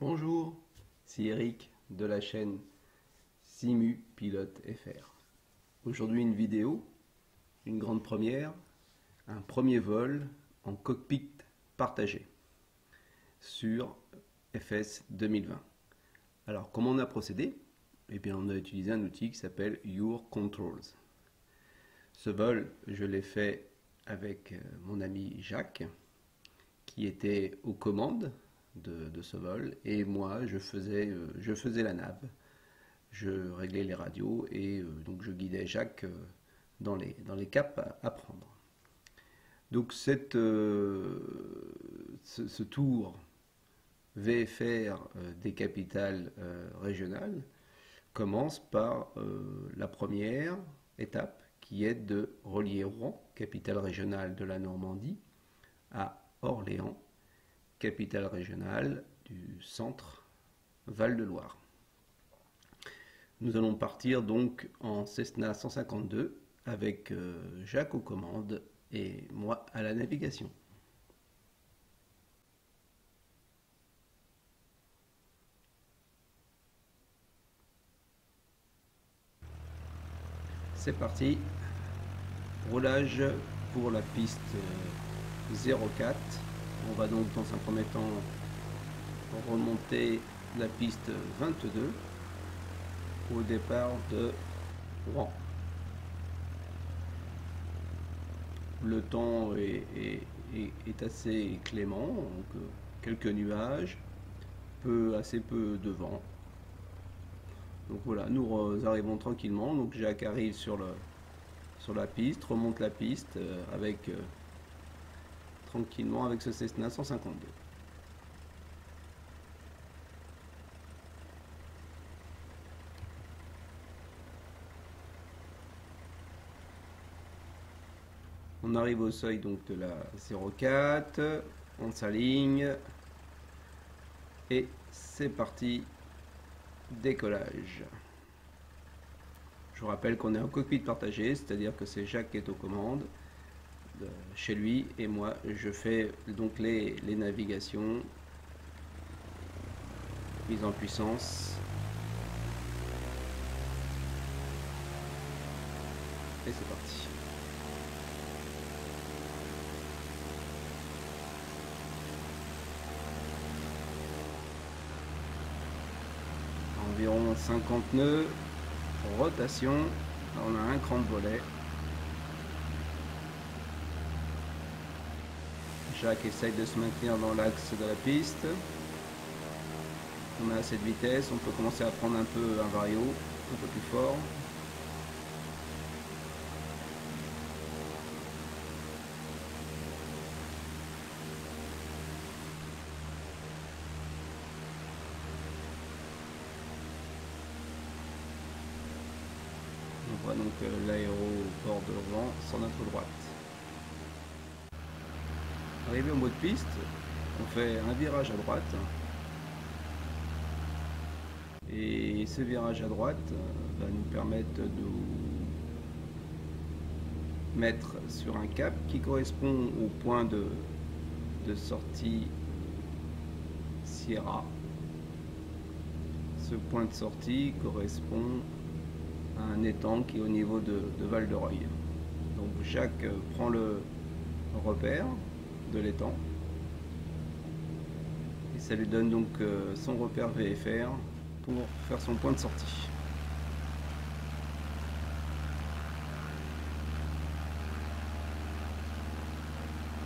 Bonjour, c'est Eric de la chaîne Simu Pilote FR. Aujourd'hui une vidéo, une grande première, un premier vol en cockpit partagé sur FS 2020. Alors comment on a procédé? Eh bien on a utilisé un outil qui s'appelle Your Controls. Ce vol je l'ai fait avec mon ami Jacques qui était aux commandes de ce vol, et moi je faisais la nave, je réglais les radios et donc je guidais Jacques dans les caps à prendre. Donc ce tour VFR des capitales régionales commence par la première étape qui est de relier Rouen, capitale régionale de la Normandie, à Orléans, capitale régionale du centre Val-de-Loire. Nous allons partir donc en Cessna 152 avec Jacques aux commandes et moi à la navigation. C'est parti, roulage pour la piste 04. On va donc dans un premier temps remonter la piste 22 au départ de Rouen. Le temps est assez clément, donc quelques nuages, assez peu de vent. Donc voilà, nous arrivons tranquillement. Donc Jacques arrive sur la piste, remonte la piste tranquillement avec ce Cessna 152. On arrive au seuil donc de la 04, on s'aligne et c'est parti, décollage. Je vous rappelle qu'on est en cockpit partagé, c'est-à-dire que c'est Jacques qui est aux commandes chez lui et moi je fais donc les navigations, mise en puissance et c'est parti. Environ 50 nœuds, rotation, on a un cran de volet. Jacques essaye de se maintenir dans l'axe de la piste. On a assez de vitesse, on peut commencer à prendre un peu un vario, un peu plus fort. On voit donc l'aéroport de Rouen sur notre droite. Arrivé au bout de piste, on fait un virage à droite. Et ce virage à droite va nous permettre de nous mettre sur un cap qui correspond au point de sortie Sierra. Ce point de sortie correspond à un étang qui est au niveau de Val-de-Reuil. Donc Jacques prend le repère de l'étang et ça lui donne donc son repère VFR pour faire son point de sortie.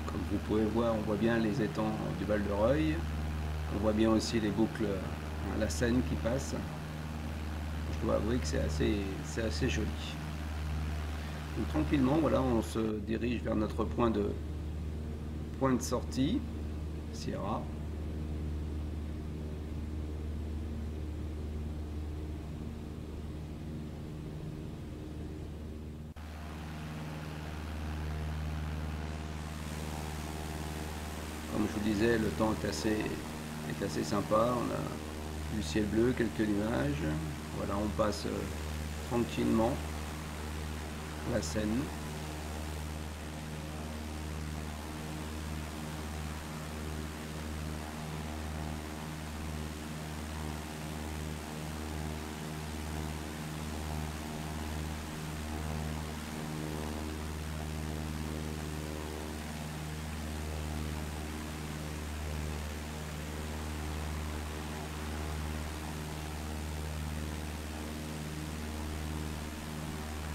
Comme vous pouvez voir, on voit bien les étangs du Val-de-Reuil, on voit bien aussi les boucles, la Seine qui passe. Je dois avouer que c'est assez joli. Donc tranquillement, voilà, on se dirige vers notre point de sortie, Sierra. Comme je vous disais, le temps est assez sympa. On a du ciel bleu, quelques nuages. Voilà, on passe tranquillement la Seine.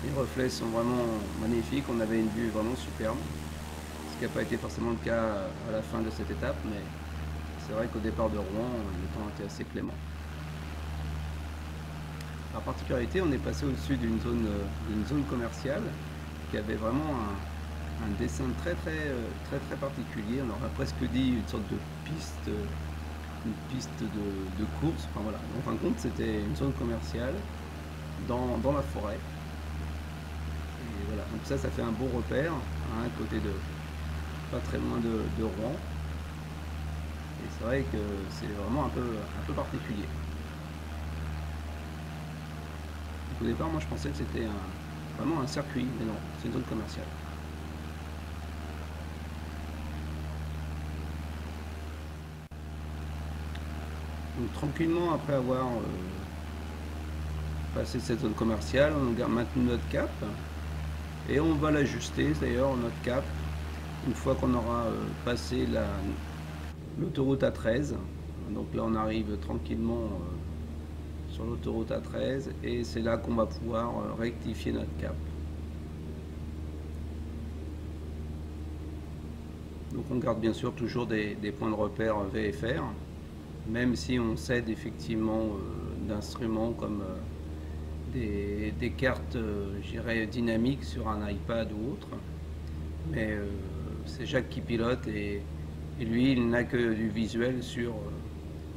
Les reflets sont vraiment magnifiques, on avait une vue vraiment superbe, ce qui n'a pas été forcément le cas à la fin de cette étape, mais c'est vrai qu'au départ de Rouen, le temps était assez clément. Par particularité, on est passé au-dessus d'une zone commerciale qui avait vraiment un dessin très particulier. On aurait presque dit une sorte de piste, de course. Enfin voilà. En fin de compte, c'était une zone commerciale dans la forêt. Et voilà. Donc ça fait un beau repère, hein, à côté de pas très loin de Rouen. Et c'est vrai que c'est vraiment un peu particulier. Donc au départ, moi je pensais que c'était vraiment un circuit, mais non, c'est une zone commerciale. Donc tranquillement, après avoir passé cette zone commerciale, on garde maintenu notre cap et on va l'ajuster d'ailleurs, notre cap, une fois qu'on aura passé l'autoroute A13. Donc là on arrive tranquillement sur l'autoroute A13 et c'est là qu'on va pouvoir rectifier notre cap. Donc on garde bien sûr toujours des points de repère VFR, même si on cède effectivement d'instruments comme des cartes dynamiques sur un iPad ou autre. Mais c'est Jacques qui pilote et lui il n'a que du visuel sur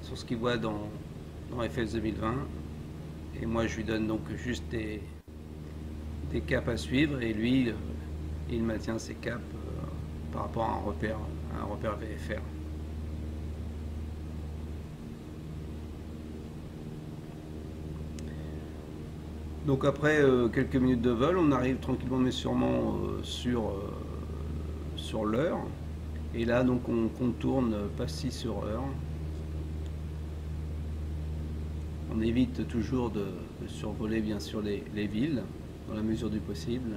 ce qu'il voit dans FS 2020. Et moi je lui donne donc juste des caps à suivre et lui il maintient ses caps par rapport à un repère VFR. Donc après quelques minutes de vol, on arrive tranquillement mais sûrement sur l'heure. Et là donc on contourne Passy sur Eure. On évite toujours de survoler bien sûr les villes dans la mesure du possible.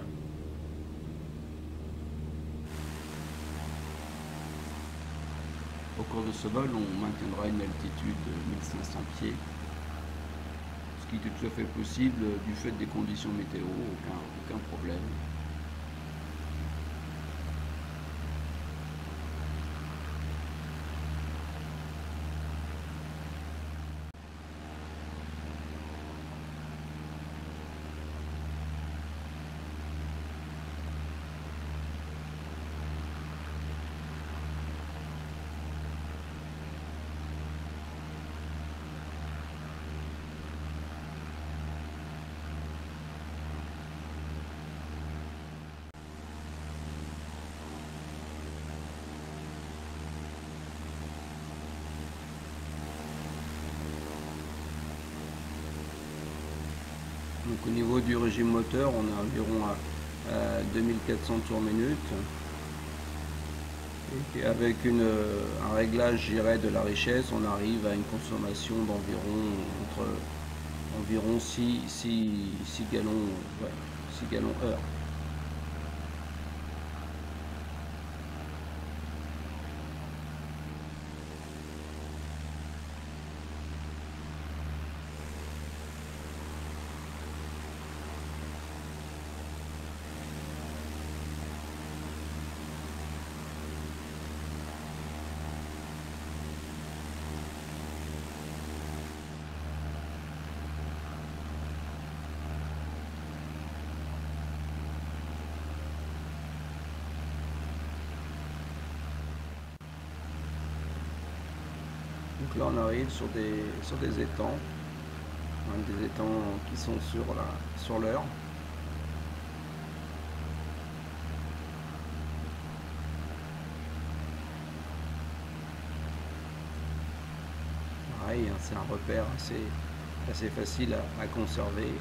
Au cours de ce vol, on maintiendra une altitude de 1500 pieds, ce qui est tout à fait possible du fait des conditions météo, aucun problème. Donc au niveau du régime moteur, on est environ à 2400 tours minute. Et avec un réglage, je dirais, de la richesse, on arrive à une consommation d'environ 6 gallons, ouais, 6 gallons heure. Donc là on arrive sur des étangs, hein, des étangs qui sont sur l'Eure. Pareil, hein, c'est un repère assez facile à conserver.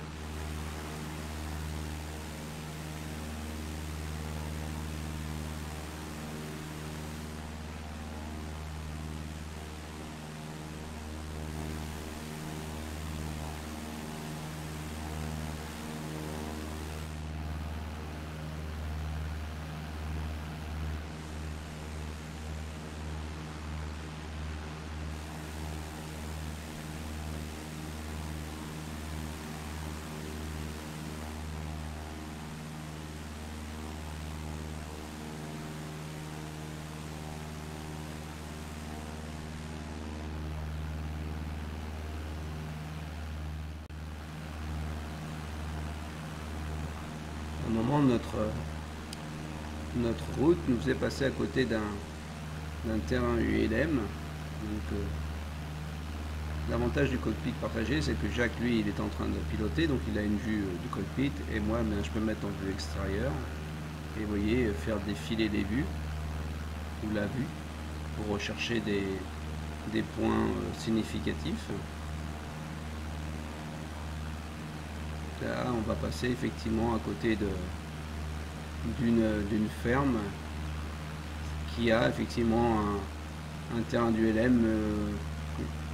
malheureusement notre route nous faisait passer à côté d'un terrain ULM. Donc l'avantage du cockpit partagé, c'est que Jacques, lui, il est en train de piloter, donc il a une vue du cockpit, et moi, je peux me mettre en vue extérieure, et vous voyez, faire défiler les vues, ou la vue, pour rechercher des points significatifs. Là, on va passer effectivement à côté d'une ferme qui a effectivement un terrain d'ULM.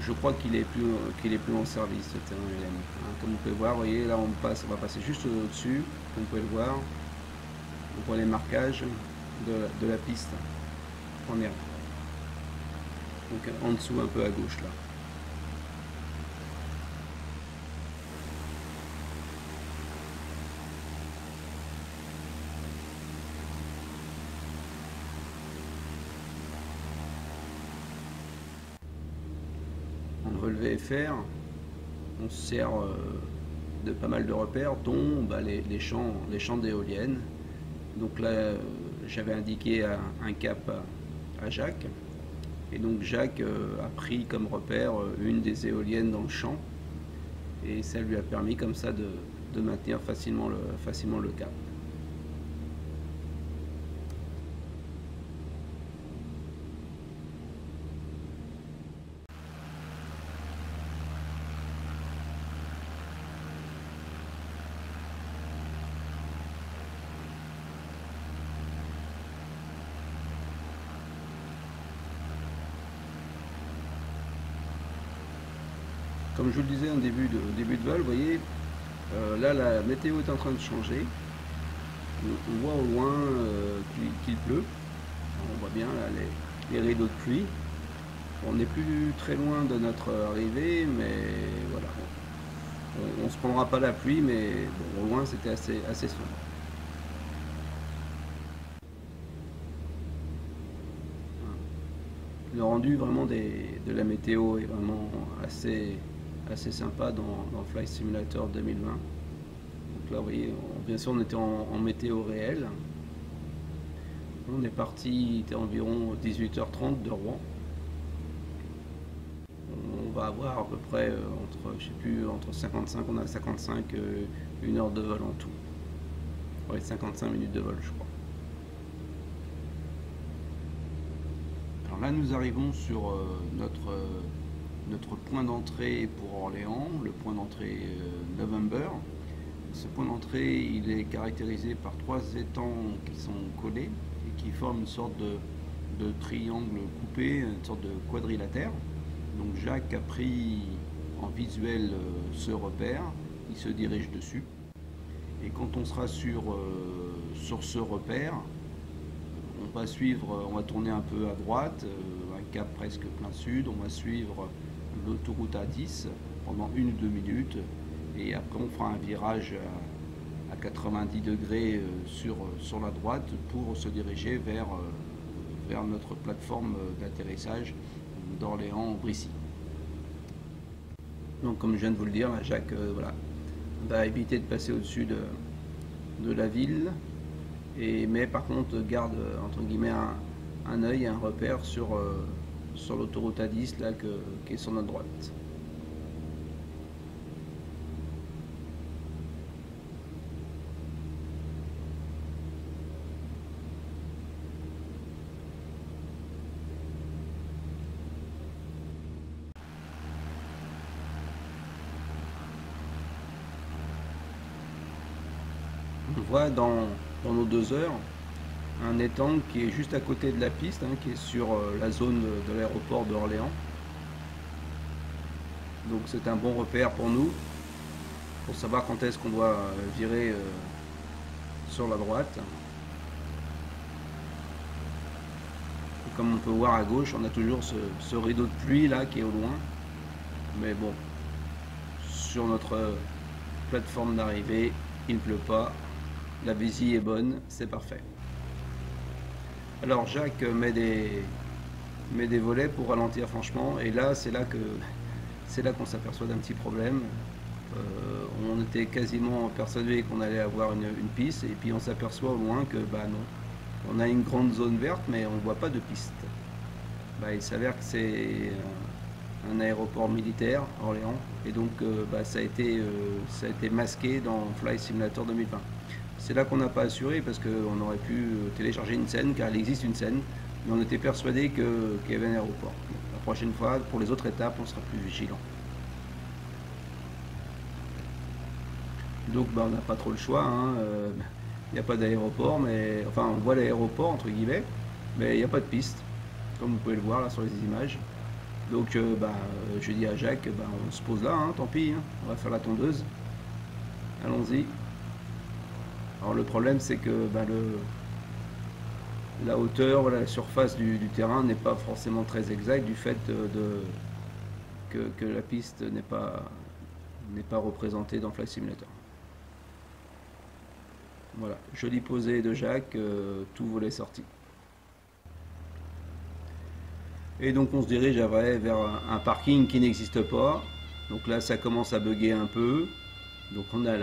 Je crois qu'il est plus en service, ce terrain ULM. Comme vous pouvez voir, vous voyez, là on va passer juste au-dessus, comme vous pouvez le voir. On voit les marquages de la piste en herbe. Donc en dessous, un peu à gauche là. En relevé FR, on se sert de pas mal de repères, dont les champs d'éoliennes. Donc là, j'avais indiqué un cap à Jacques, et donc Jacques a pris comme repère une des éoliennes dans le champ, et ça lui a permis comme ça de maintenir facilement le cap. Comme je vous le disais en début de vol, vous voyez, là la météo est en train de changer. On voit au loin qu'il pleut. On voit bien là, les rideaux de pluie. On n'est plus très loin de notre arrivée, mais voilà. On ne se prendra pas la pluie, mais bon, au loin c'était assez sombre. Le rendu vraiment de la météo est vraiment assez sympa dans Flight Simulator 2020. Donc là, vous voyez, bien sûr, on était en météo réelle. On est parti, il était environ 18h30 de Rouen. On va avoir à peu près entre 55, on a 55, une heure de vol en tout. Ouais, 55 minutes de vol, je crois. Alors là, nous arrivons sur notre point d'entrée pour Orléans, le point d'entrée November. Ce point d'entrée, il est caractérisé par 3 étangs qui sont collés et qui forment une sorte de triangle coupé, une sorte de quadrilatère. Donc Jacques a pris en visuel ce repère, il se dirige dessus. Et quand on sera sur ce repère, on va tourner un peu à droite, un cap presque plein sud, on va suivre l'autoroute A10 pendant 1 ou 2 minutes, et après on fera un virage à 90 degrés sur la droite pour se diriger vers notre plateforme d'atterrissage d'Orléans-Brissy. Donc comme je viens de vous le dire, Jacques voilà, va éviter de passer au-dessus de la ville, mais par contre garde entre guillemets un œil, un repère sur l'autoroute A10 là, qui est sur notre droite. On voit dans nos 2 heures un étang qui est juste à côté de la piste, qui est sur la zone de l'aéroport d'Orléans. Donc c'est un bon repère pour nous, pour savoir quand est-ce qu'on doit virer sur la droite. Et comme on peut voir à gauche, on a toujours ce rideau de pluie là qui est au loin. Mais bon, sur notre plateforme d'arrivée, il ne pleut pas. La visie est bonne, c'est parfait. Alors Jacques met des volets pour ralentir franchement, et là c'est là qu'on s'aperçoit d'un petit problème. On était quasiment persuadé qu'on allait avoir une piste, et puis on s'aperçoit au loin que bah non, on a une grande zone verte mais on voit pas de piste. Bah, il s'avère que c'est un aéroport militaire, Orléans, et donc bah, ça a été masqué dans Flight Simulator 2020. C'est là qu'on n'a pas assuré, parce qu'on aurait pu télécharger une scène, car il existe une scène, mais on était persuadé qu'il y avait un aéroport. La prochaine fois, pour les autres étapes, on sera plus vigilant. Donc bah, on n'a pas trop le choix, hein. Il n'y a pas d'aéroport, mais enfin on voit l'aéroport entre guillemets, mais il n'y a pas de piste, comme vous pouvez le voir là sur les images. Donc je dis à Jacques, bah, on se pose là, hein, tant pis, hein, on va faire la tondeuse. Allons-y. Alors le problème c'est que bah, la hauteur, voilà, la surface du terrain n'est pas forcément très exacte, du fait que la piste n'est pas représentée dans Flight Simulator. Voilà, joli posé de Jacques, tout volet sorti. Et donc on se dirige vers un parking qui n'existe pas. Donc là ça commence à bugger un peu. Donc on a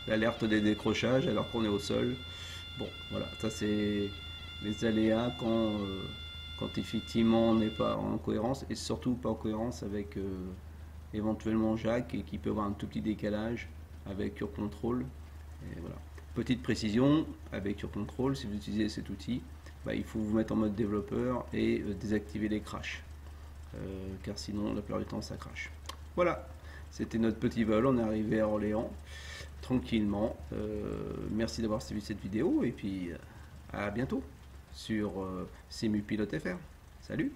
l'alerte des décrochages alors qu'on est au sol. Bon voilà, ça c'est les aléas quand effectivement on n'est pas en cohérence, et surtout pas en cohérence avec éventuellement Jacques, et qui peut avoir un tout petit décalage avec Your Control. Et voilà. Petite précision, avec Your Control, si vous utilisez cet outil, bah, il faut vous mettre en mode développeur et désactiver les crashs, car sinon la plupart du temps ça crache. Voilà, c'était notre petit vol, on est arrivé à Orléans tranquillement. Merci d'avoir suivi cette vidéo, et puis à bientôt sur Simu Pilote FR. Salut!